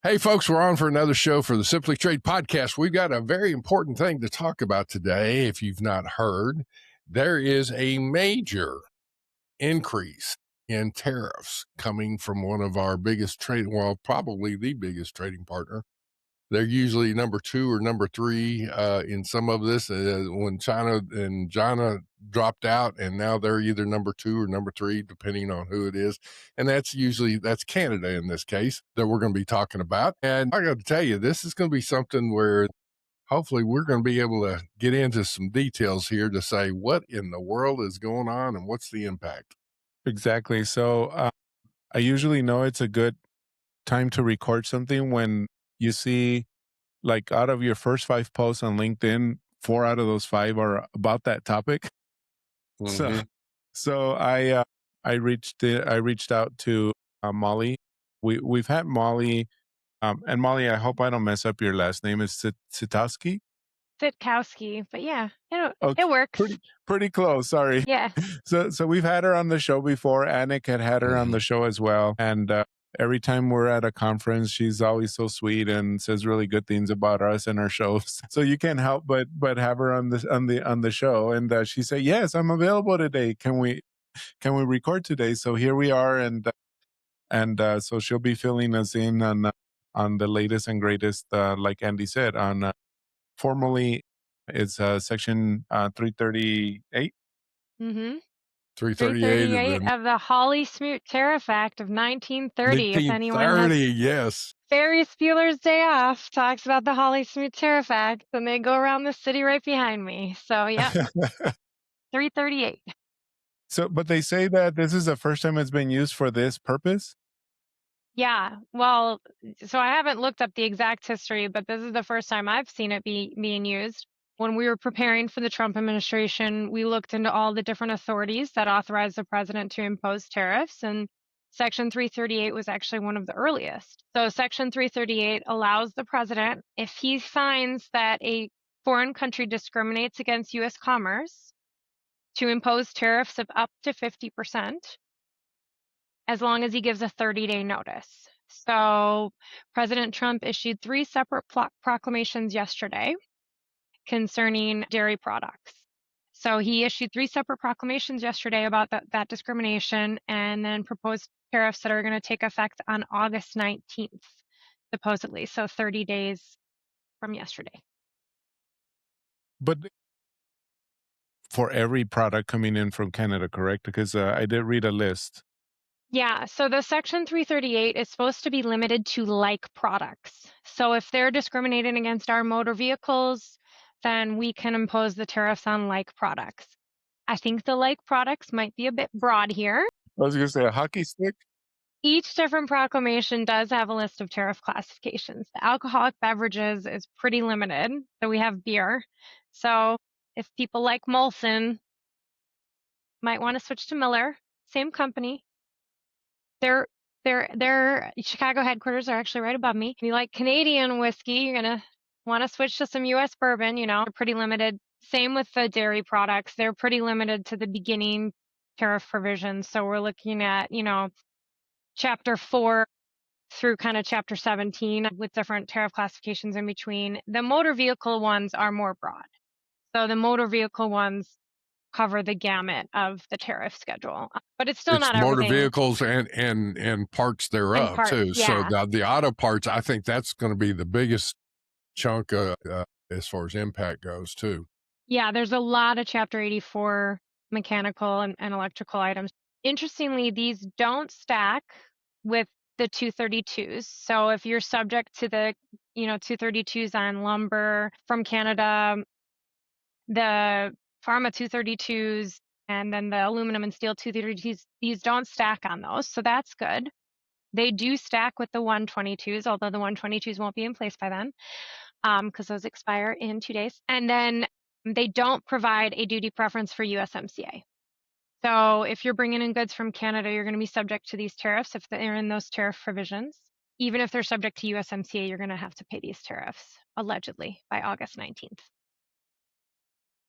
Hey, folks, we're on for another show for the Simply Trade podcast. We've got a very important thing to talk about today. If you've not heard, there is a major increase in tariffs coming from one of our biggest probably the biggest trading partner. They're usually number 2 or number 3 in some of this. When China dropped out, and now they're either number 2 or number 3, depending on who it is. And that's Canada in this case that we're going to be talking about. And I got to tell you, this is going to be something where hopefully we're going to be able to get into some details here to say what in the world is going on and what's the impact. Exactly. So I usually know it's a good time to record something when you see, like, out of your first 5 posts on LinkedIn, 4 out of those 5 are about that topic. So, Mm-hmm. so I reached out to Mollie. We've had Mollie, and Mollie, I hope I don't mess up your last name. Is Sitkowski? Sitkowski, but yeah, Okay, it works. pretty close. Sorry. Yeah. So we've had her on the show before. Anik had her on the show as well, and every time we're at a conference, she's always so sweet and says really good things about us and our shows. So you can't help but have her on the show. And she said, "Yes, I'm available today. Can we record today?" So here we are, and so she'll be filling us in on the latest and greatest, like Andy said, on formally it's Section 338. Mm-hmm. 338 of the Hawley-Smoot Tariff Act of 1930. If anyone has 1930, yes. Ferris Bueller's Day Off talks about the Hawley-Smoot Tariff Act, and they go around the city right behind me. So yeah, 338. So, but they say that this is the first time it's been used for this purpose? Yeah, well, so I haven't looked up the exact history, but this is the first time I've seen it being used. When we were preparing for the Trump administration, we looked into all the different authorities that authorize the president to impose tariffs, and Section 338 was actually one of the earliest. So Section 338 allows the president, if he finds that a foreign country discriminates against U.S. commerce, to impose tariffs of up to 50%. As long as he gives a 30-day notice. So President Trump issued 3 separate proclamations yesterday concerning dairy products. So he issued 3 separate proclamations yesterday about that discrimination, and then proposed tariffs that are going to take effect on August 19th, supposedly. So 30 days from yesterday. But for every product coming in from Canada, correct? Because I did read a list. Yeah, so the Section 338 is supposed to be limited to like products. So if they're discriminating against our motor vehicles, then we can impose the tariffs on like products. I think the like products might be a bit broad here. I was going to say a hockey stick. Each different proclamation does have a list of tariff classifications. The alcoholic beverages is pretty limited. So we have beer. So if people like Molson, might want to switch to Miller, same company. Their Chicago headquarters are actually right above me. If you like Canadian whiskey, you're going to want to switch to some U.S. bourbon, they're pretty limited. Same with the dairy products. They're pretty limited to the beginning tariff provisions. So we're looking at, Chapter 4 through kind of Chapter 17 with different tariff classifications in between. The motor vehicle ones are more broad. So the motor vehicle ones cover the gamut of the tariff schedule, but it's still not motor everything. Vehicles and parts thereof And parts, too. yeah. So the auto parts, I think that's going to be the biggest chunk as far as impact goes too. Yeah, there's a lot of Chapter 84 mechanical and electrical items. Interestingly, these don't stack with the 232s. So if you're subject to the 232s on lumber from Canada, the pharma 232s, and then the aluminum and steel 232s, these don't stack on those. So that's good. They do stack with the 122s, although the 122s won't be in place by then because those expire in 2 days. And then they don't provide a duty preference for USMCA. So if you're bringing in goods from Canada, you're going to be subject to these tariffs if they're in those tariff provisions. Even if they're subject to USMCA, you're going to have to pay these tariffs, allegedly, by August 19th.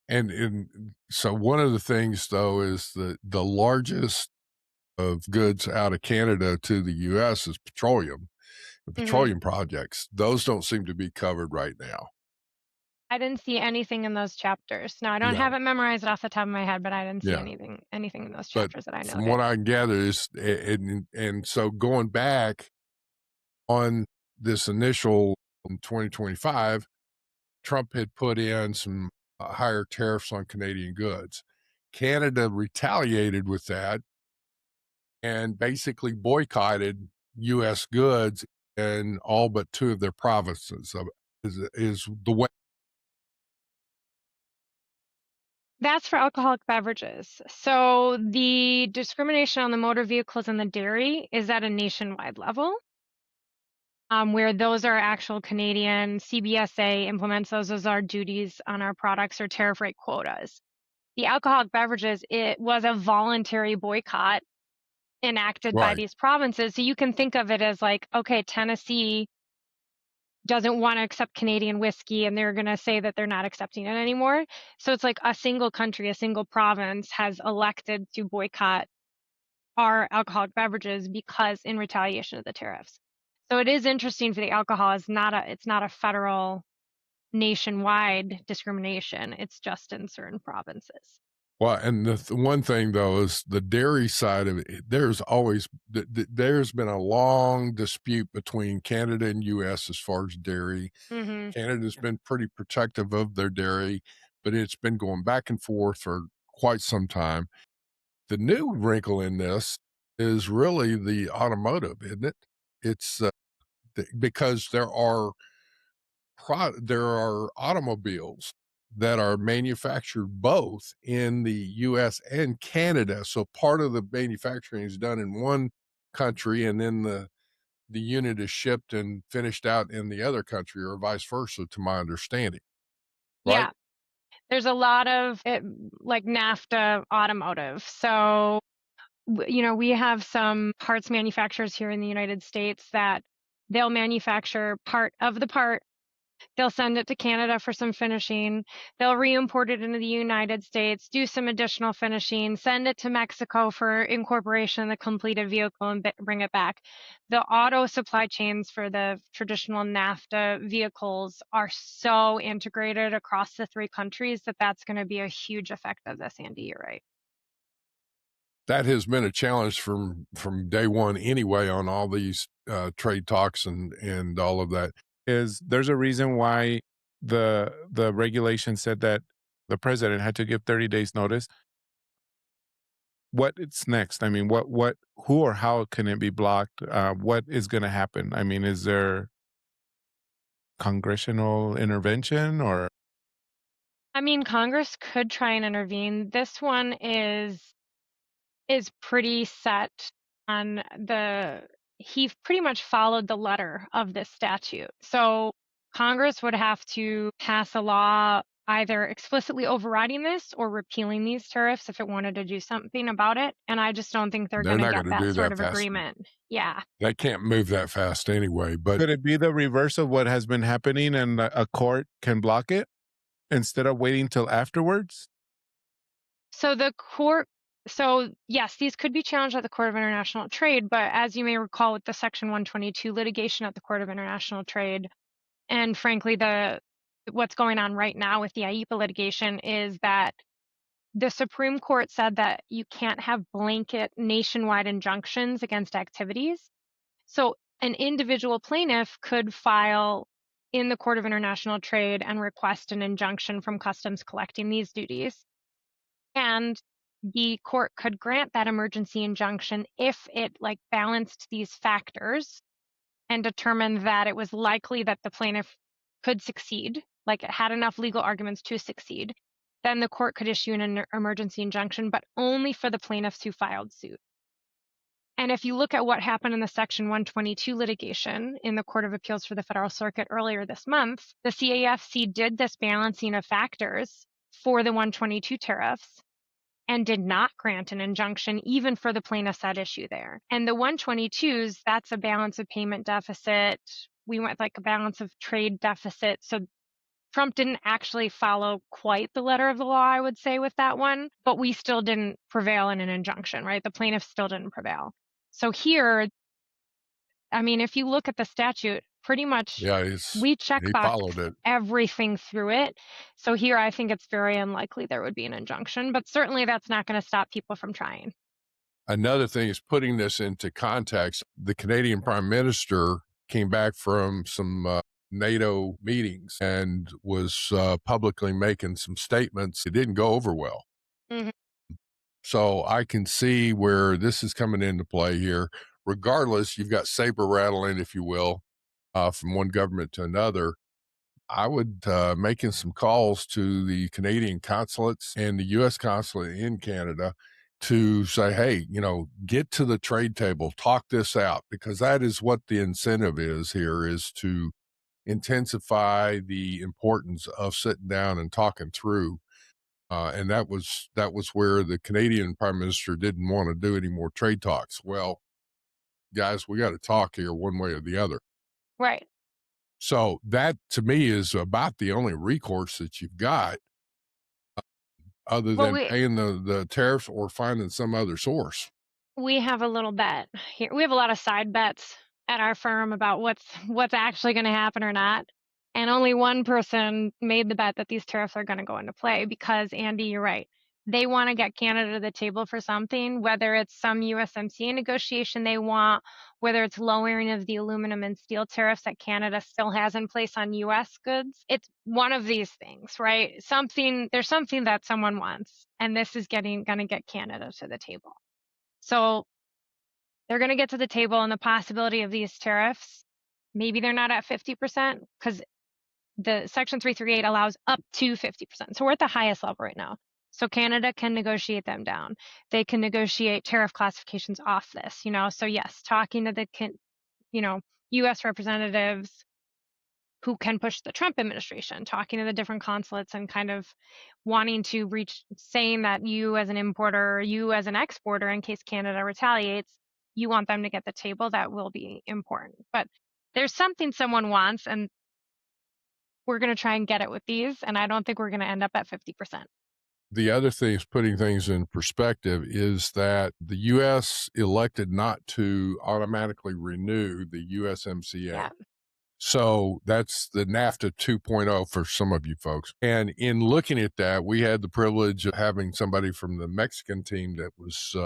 And so one of the things, though, is the largest of goods out of Canada to the U.S. is petroleum. the Mhm. petroleum projects. Those don't seem to be covered right now. I didn't see anything in those chapters. No, I don't Yeah, have it memorized off the top of my head, but I didn't see yeah. anything in those But chapters that I from noted. what I can gather is, and so going back on this initial in 2025, Trump had put in some higher tariffs on Canadian goods. Canada retaliated with that and basically boycotted U.S. goods in all but two of their provinces. Is the way. That's for alcoholic beverages. So the discrimination on the motor vehicles and the dairy is at a nationwide level, where those are actual Canadian. CBSA implements those as our duties on our products or tariff rate quotas. The alcoholic beverages, it was a voluntary boycott enacted by Right. these provinces. So you can think of it as like, okay, Tennessee doesn't want to accept Canadian whiskey and they're going to say that they're not accepting it anymore. So it's like a single country, a single province has elected to boycott our alcoholic beverages because in retaliation of the tariffs. So it is interesting for the alcohol it's not a federal nationwide discrimination. It's just in certain provinces. Well, and the one thing though is the dairy side of it. There's always there's been a long dispute between Canada and U.S. as far as dairy. Mhm. Canada's been pretty protective of their dairy, but it's been going back and forth for quite some time. The new wrinkle in this is really the automotive, isn't it? It's because there are automobiles that are manufactured both in the US and Canada. So part of the manufacturing is done in one country and then the unit is shipped and finished out in the other country or vice versa to my understanding, right? Yeah. There's a lot of it, like NAFTA automotive. So we have some parts manufacturers here in the United States that they'll manufacture part of the part. They'll send it to Canada for some finishing. They'll re-import it into the United States, do some additional finishing, send it to Mexico for incorporation in the completed vehicle and bring it back. The auto supply chains for the traditional NAFTA vehicles are so integrated across the three countries that that's going to be a huge effect of this, Andy. You're right. That has been a challenge from day one anyway on all these trade talks and all of that. Is there's a reason why the regulation said that the president had to give 30 days notice. What it's next? I mean, who or how can it be blocked? What is going to happen? I mean, is there congressional intervention or I mean, Congress could try and intervene. This one is pretty set on he pretty much followed the letter of this statute. So Congress would have to pass a law either explicitly overriding this or repealing these tariffs if it wanted to do something about it. And I just don't think they're They're going to not get going to that do sort that of fast. agreement. Yeah. They can't move that fast anyway. But could it be the reverse of what has been happening and a court can block it instead of waiting till afterwards? So yes, these could be challenged at the Court of International Trade, but as you may recall with the Section 122 litigation at the Court of International Trade, and frankly, what's going on right now with the IEPA litigation is that the Supreme Court said that you can't have blanket nationwide injunctions against activities. So an individual plaintiff could file in the Court of International Trade and request an injunction from customs collecting these duties. And the court could grant that emergency injunction if it balanced these factors and determined that it was likely that the plaintiff could succeed, like it had enough legal arguments to succeed. Then the court could issue an emergency injunction, but only for the plaintiffs who filed suit. And if you look at what happened in the Section 122 litigation in the Court of Appeals for the Federal Circuit earlier this month, the CAFC did this balancing of factors for the 122 tariffs and did not grant an injunction even for the plaintiffs at issue there. And the 122s, that's a balance of payment deficit. We went like a balance of trade deficit. So Trump didn't actually follow quite the letter of the law, I would say, with that one, but we still didn't prevail in an injunction, right? The plaintiffs still didn't prevail. So here, I mean, if you look at the statute, pretty much Yeah, we he checkbox followed it. everything through it. So here, I think it's very unlikely there would be an injunction, but certainly that's not going to stop people from trying. Another thing is putting this into context. The Canadian Prime Minister came back from some NATO meetings and was publicly making some statements. It didn't go over well. Mhm. So I can see where this is coming into play here. Regardless, you've got saber rattling, if you will, from one government to another. I would making some calls to the Canadian consulates and the U.S. consulate in Canada to say, hey, get to the trade table, talk this out, because that is what the incentive is here, is to intensify the importance of sitting down and talking through. And that was where the Canadian Prime Minister didn't want to do any more trade talks. Well, guys, we got to talk here one way or the other. Right. So that to me is about the only recourse that you've got, other Well, than paying the tariffs or finding some other source. we have a little bet here. We have a lot of side bets at our firm about what's actually going to happen or not. And only one person made the bet that these tariffs are going to go into play because, Andy, you're right. They want to get Canada to the table for something, whether it's some USMCA negotiation they want, whether it's lowering of the aluminum and steel tariffs that Canada still has in place on US goods. It's one of these things, right? There's something that someone wants, and this is going to get Canada to the table. So they're going to get to the table and the possibility of these tariffs. Maybe they're not at 50% because the Section 338 allows up to 50%. So we're at the highest level right now. So Canada can negotiate them down. They can negotiate tariff classifications off this, So yes, talking to the, U.S. representatives who can push the Trump administration, talking to the different consulates and kind of wanting to saying that you as an importer, you as an exporter, in case Canada retaliates, you want them to get the table. That will be important. But there's something someone wants, and we're going to try and get it with these. And I don't think we're going to end up at 50%. The other thing is putting things in perspective is that the U.S. elected not to automatically renew the USMCA. Yeah. So that's the NAFTA 2.0 for some of you folks. And in looking at that, we had the privilege of having somebody from the Mexican team that was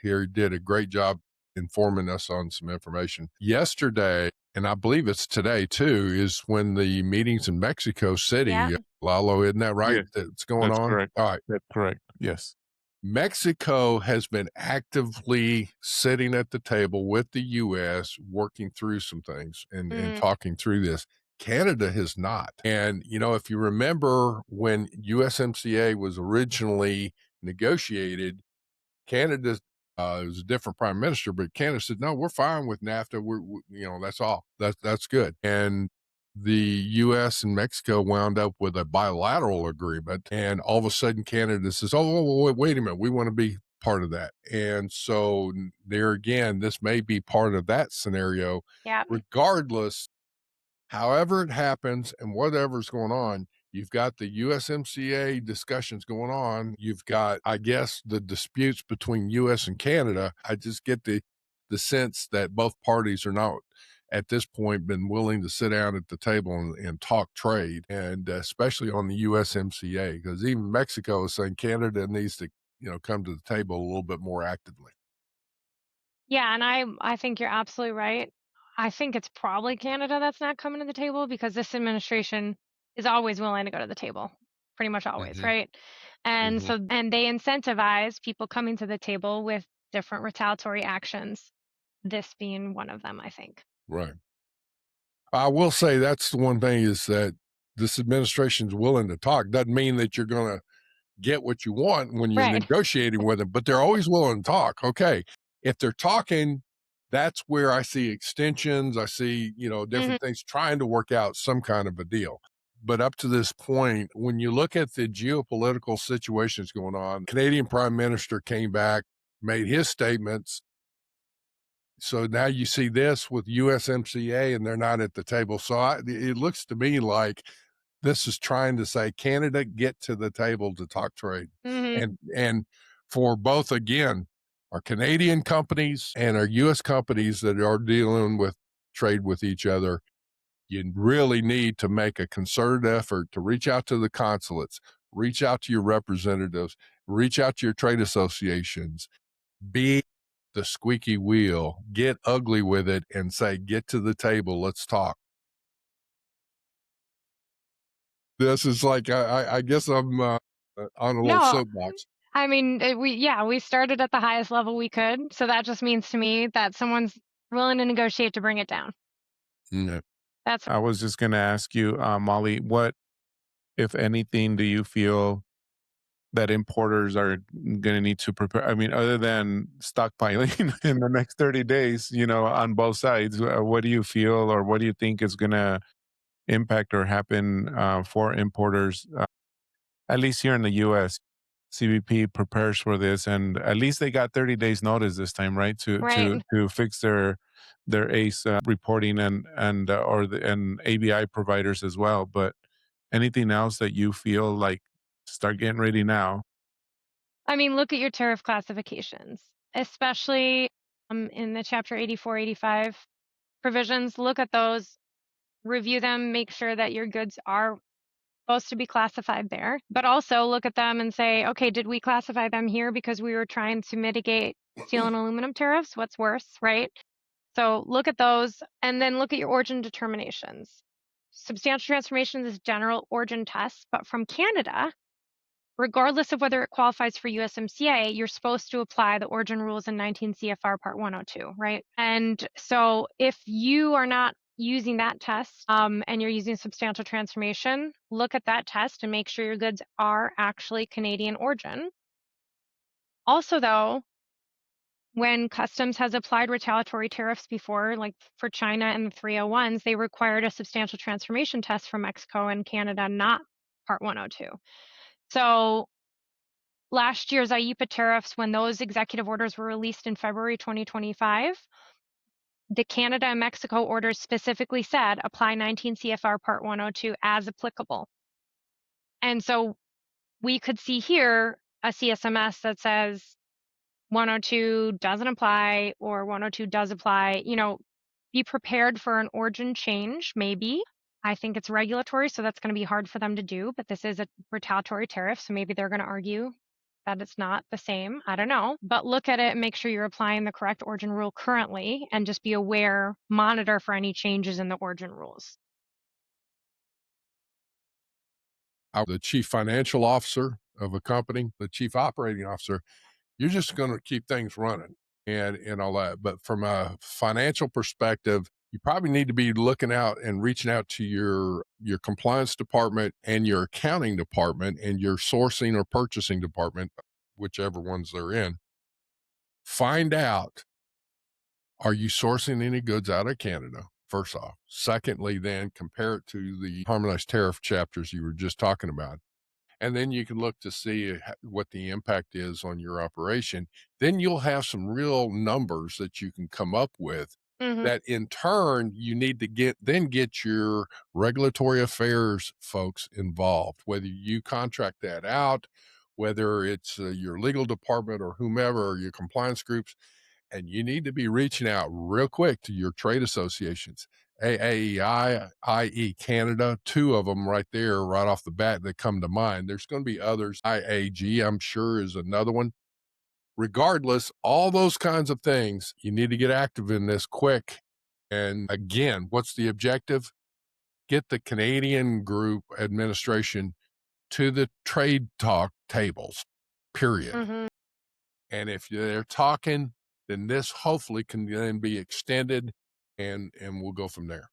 here, did a great job informing us on some information. Yesterday, and I believe it's today too, is when the meetings in Mexico City, Yeah. Lalo, isn't that right? Yes, That's going that's on? correct. All right. That's correct. Yes. Mexico has been actively sitting at the table with the U.S., working through some things and talking through this. Canada has not. And, if you remember when USMCA was originally negotiated, Canada was a different prime minister, but Canada said, no, we're fine with NAFTA. That's all. That's good. And the U.S. and Mexico wound up with a bilateral agreement, and all of a sudden Canada says, oh, wait a minute, we want to be part of that. And so there again, this may be part of that scenario. Yeah. Regardless, however it happens and whatever's going on, you've got the USMCA discussions going on. You've got, I guess, the disputes between U.S. and Canada. I just get the sense that both parties are not, at this point, been willing to sit down at the table and talk trade, and especially on the USMCA, because even Mexico is saying Canada needs to, come to the table a little bit more actively. Yeah, and I think you're absolutely right. I think it's probably Canada that's not coming to the table because this administration is always willing to go to the table, pretty much always, right? And so they incentivize people coming to the table with different retaliatory actions, this being one of them, I think. Right. I will say that's the one thing, is that this administration's willing to talk. Doesn't mean that you're going to get what you want when you're Right. negotiating with them, but they're always willing to talk. Okay. If they're talking, that's where I see extensions. I see, different things trying to work out some kind of a deal. But up to this point, when you look at the geopolitical situations going on, Canadian Prime Minister came back, made his statements. So now you see this with USMCA and they're not at the table. So it looks to me like this is trying to say, Canada, get to the table to talk trade. And for both, again, our Canadian companies and our U.S. companies that are dealing with trade with each other, you really need to make a concerted effort to reach out to the consulates, reach out to your representatives, reach out to your trade associations, be the squeaky wheel, get ugly with it and say, get to the table, let's talk. This is like, I guess I'm on a little No, soapbox. I mean, we started at the highest level we could. So that just means to me that someone's willing to negotiate to bring it down. Yeah. That's I was just going to ask you, Molly, what, if anything, do you feel that importers are going to need to prepare? I mean, other than stockpiling in the next 30 days, on both sides, what do you feel or what do you think is going to impact or happen for importers, at least here in the US? CBP prepares for this, and at least they got 30 days notice this time, right? To right. fix their ACE reporting and ABI providers as well. But anything else that you feel like start getting ready now? I mean, look at your tariff classifications, especially in the Chapter 84, 85 provisions. Look at those, review them, make sure that your goods are supposed to be classified there, but also look at them and say, okay, did we classify them here because we were trying to mitigate steel and aluminum tariffs? What's worse, right? So look at those and then look at your origin determinations. Substantial transformations is general origin tests, but from Canada, regardless of whether it qualifies for USMCA, you're supposed to apply the origin rules in 19 CFR Part 102, right? And so if you are not using that test and you're using substantial transformation, look at that test and make sure your goods are actually Canadian origin. Also, though, when customs has applied retaliatory tariffs before, like for China and the 301s, they required a substantial transformation test from Mexico and Canada, not Part 102. So last year's IEEPA tariffs, when those executive orders were released in February 2025, the Canada and Mexico orders specifically said apply 19 CFR Part 102 as applicable. And so we could see here a CSMS that says 102 doesn't apply or 102 does apply. Be prepared for an origin change, maybe. I think it's regulatory, so that's going to be hard for them to do, but this is a retaliatory tariff, so maybe they're going to argue that it's not the same. I don't know. But look at it and make sure you're applying the correct origin rule currently and just be aware, monitor for any changes in the origin rules. The chief financial officer of a company, the chief operating officer, you're just going to keep things running and all that. But from a financial perspective, you probably need to be looking out and reaching out to your compliance department and your accounting department and your sourcing or purchasing department, whichever ones they're in. Find out, are you sourcing any goods out of Canada? First off. Secondly, then compare it to the harmonized tariff chapters you were just talking about. And then you can look to see what the impact is on your operation. Then you'll have some real numbers that you can come up with that in turn you need to get your regulatory affairs folks involved, whether you contract that out, whether it's your legal department or whomever, or your compliance groups. And you need to be reaching out real quick to your trade associations. AAEI, IE Canada, two of them right there, right off the bat that come to mind. There's going to be others. IAG, I'm sure, is another one. Regardless, all those kinds of things, you need to get active in this quick. And again, what's the objective? Get the Canadian group administration to the trade talk tables, period. And if they're talking, then this hopefully can then be extended and we'll go from there.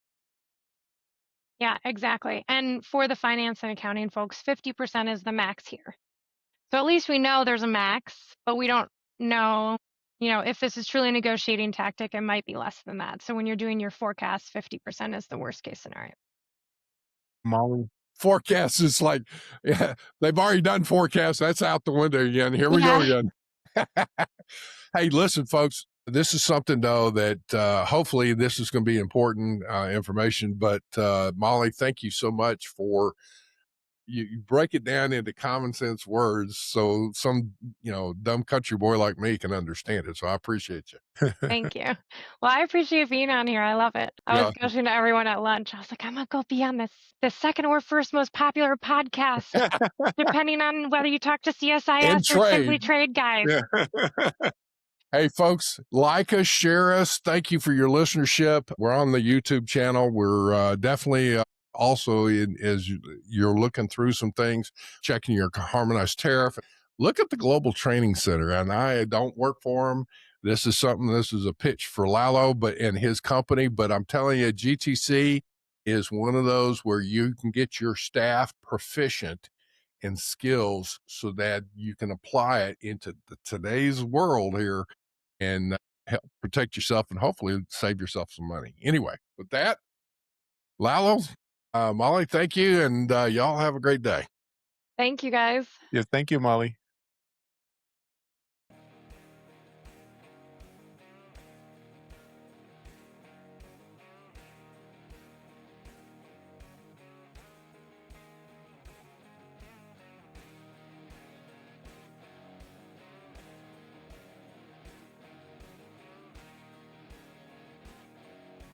Yeah, exactly. And for the finance and accounting folks, 50% is the max here. So at least we know there's a max, but we don't know, if this is truly a negotiating tactic, it might be less than that. So when you're doing your forecast, 50% is the worst case scenario. Molly? Forecast is like, yeah, they've already done forecasts. That's out the window again. Here we go again. Hey, listen, folks, this is something, though, that hopefully this is going to be important information. But Molly, thank you so much for you break it down into common sense words so some, dumb country boy like me can understand it. So I appreciate you. Thank you. Well, I appreciate being on here. I love it. I was Yeah. gushing to everyone at lunch. I was like, I'm gonna go be on the second or first most popular podcast, depending on whether you talk to And CSIS or Simply trade. Trade guys. Yeah. Hey, folks, like us, share us. Thank you for your listenership. We're on the YouTube channel. We're definitely also, as you're looking through some things, checking your harmonized tariff. Look at the Global Training Center. And I don't work for them. This is a pitch for Lalo and his company. But I'm telling you, GTC is one of those where you can get your staff proficient in skills so that you can apply it into today's world here and help protect yourself and hopefully save yourself some money. Anyway, with that, Lalo, Mollie, thank you. And y'all have a great day. Thank you guys. Yes, thank you, Mollie.